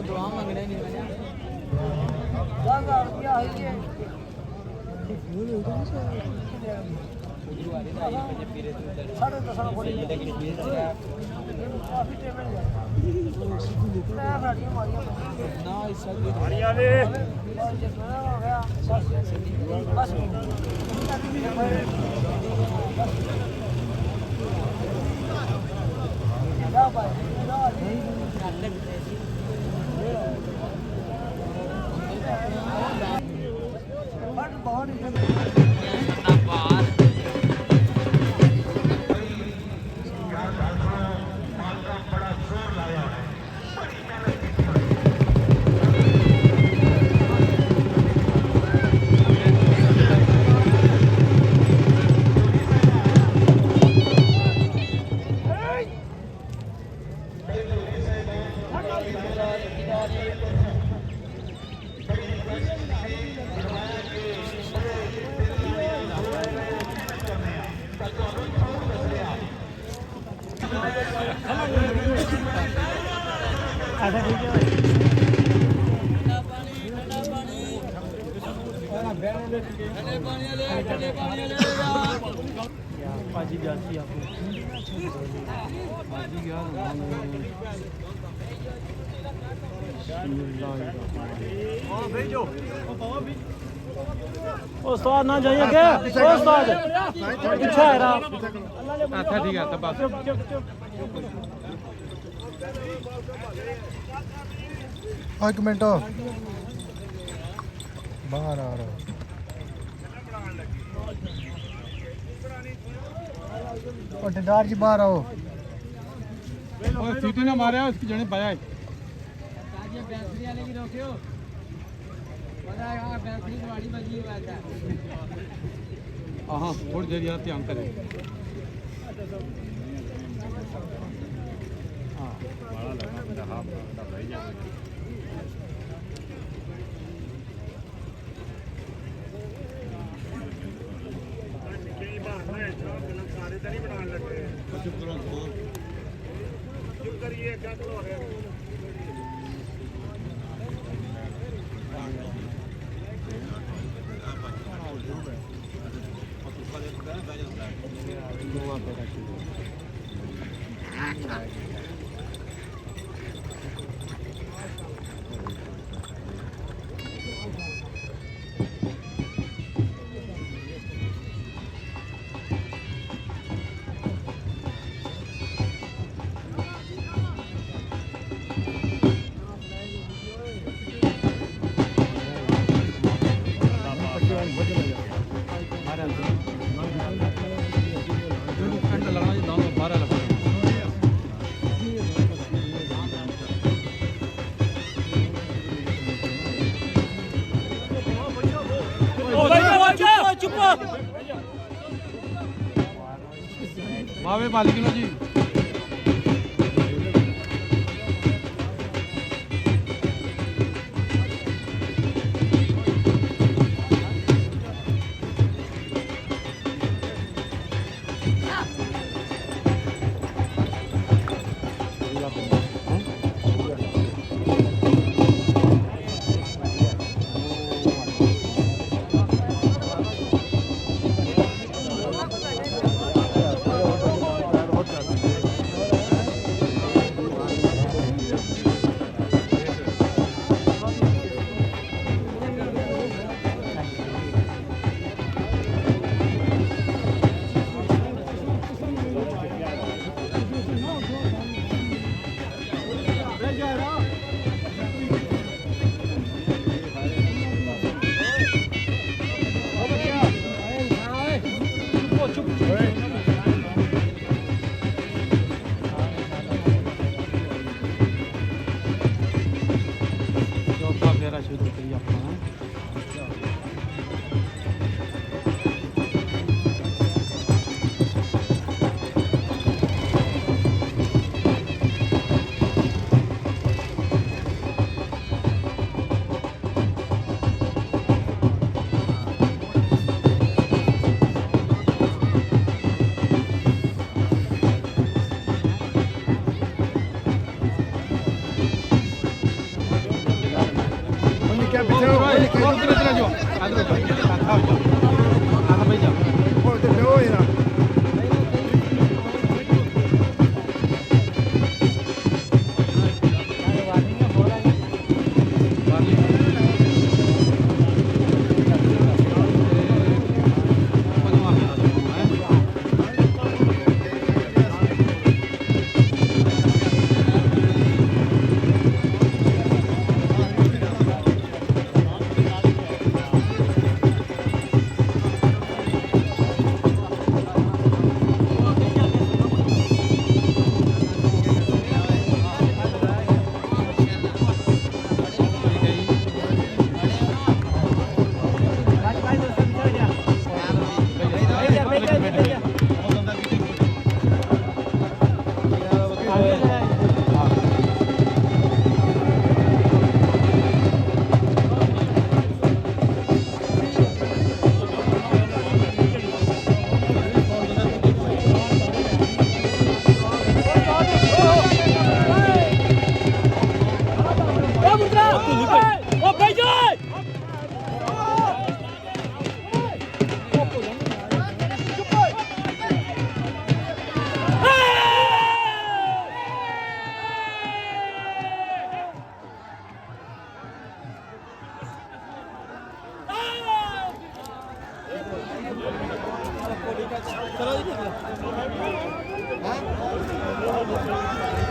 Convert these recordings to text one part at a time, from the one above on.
दुआ मंगने नहीं मैंने 10,000 रुपया है ये साढ़े 10 काफी पेमेंट ना इस हो गया बस पाजी ब्यासी आपको पाजी यार हां भेजो उस्ताद ना जाइए के उस्ताद पीछे है रहा अच्छा ठीक है तब बस एक मिनट बाहर आ रहा और ठेकेदार जी बाहर आओ और सीटी ना मारे उसकी जने पाया है बैटरी वाले की रोकियो पता है हां बैटरी गाड़ी बजी हुआ था हां थोड़ी देर यार ध्यान करें हां बड़ा लगा मेरा हाफ घंटा भाई जा मावे मालिक नो जी इधर जो आगे भाई जा ਉਹ ਤੇ ਪਿਓ ਯਾਰ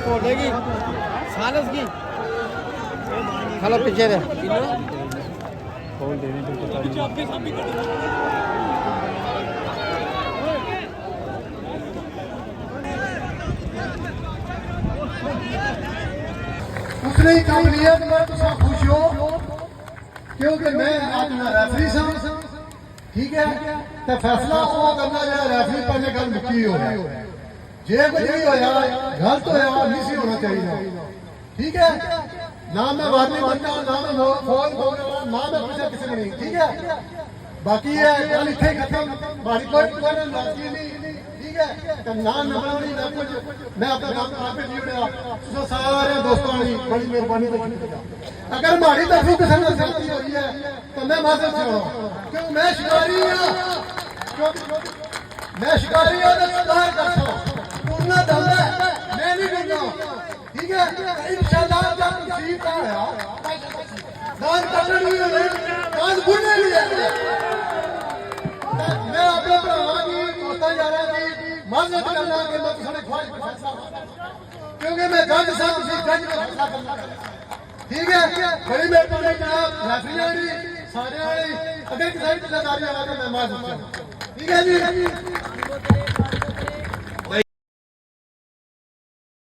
छोड़ेगी सालस की चलो पीछे रे उसने काबिलियत में तुम खुश हो क्योंकि मैं आज रेफरी सा ठीक है तो फैसला वो करना जो रेफरी पहले गल मुक्की हो जे कुछ भी होया गलत होया नहीं सी होना चाहिए ठीक है ना मैं वार्निंग बनना ना मैं फोन बोलना ना मैं किसी ने नहीं ठीक है बाकी है गल इतने खत्म बाकी कोई नाराजगी नहीं ठीक है तो ना नमनी ना कुछ मैं अपना काम आपे जीवड़ा तुसा सारे दोस्तों की बड़ी मेहरबानी अगर हमारी तरफों किसी ने गलती हो रही है तो मैं माफी चाहूँ क्यों मैं शिकारी हूँ मैं शिकारी हूँ तो शिकार करता हूँ उड़ना दंदा है मैं नहीं करता ठीक है इंशाल्लाह जब नसीब का आया दान करने नहीं है दान बुने नहीं है मैं अपने भरावां की दोस्तां यारां की मदद करना कि मैं तुहाडे ख्वाहिश पर फैसला क्योंकि मैं जज साहब तुसीं जज पर फैसला करना ठीक है बड़ी मेहरबानी जनाब रेफरी दी सारे वाली अगर किसी भी जिम्मेदारी आवे तो मैं माफ ठीक है जी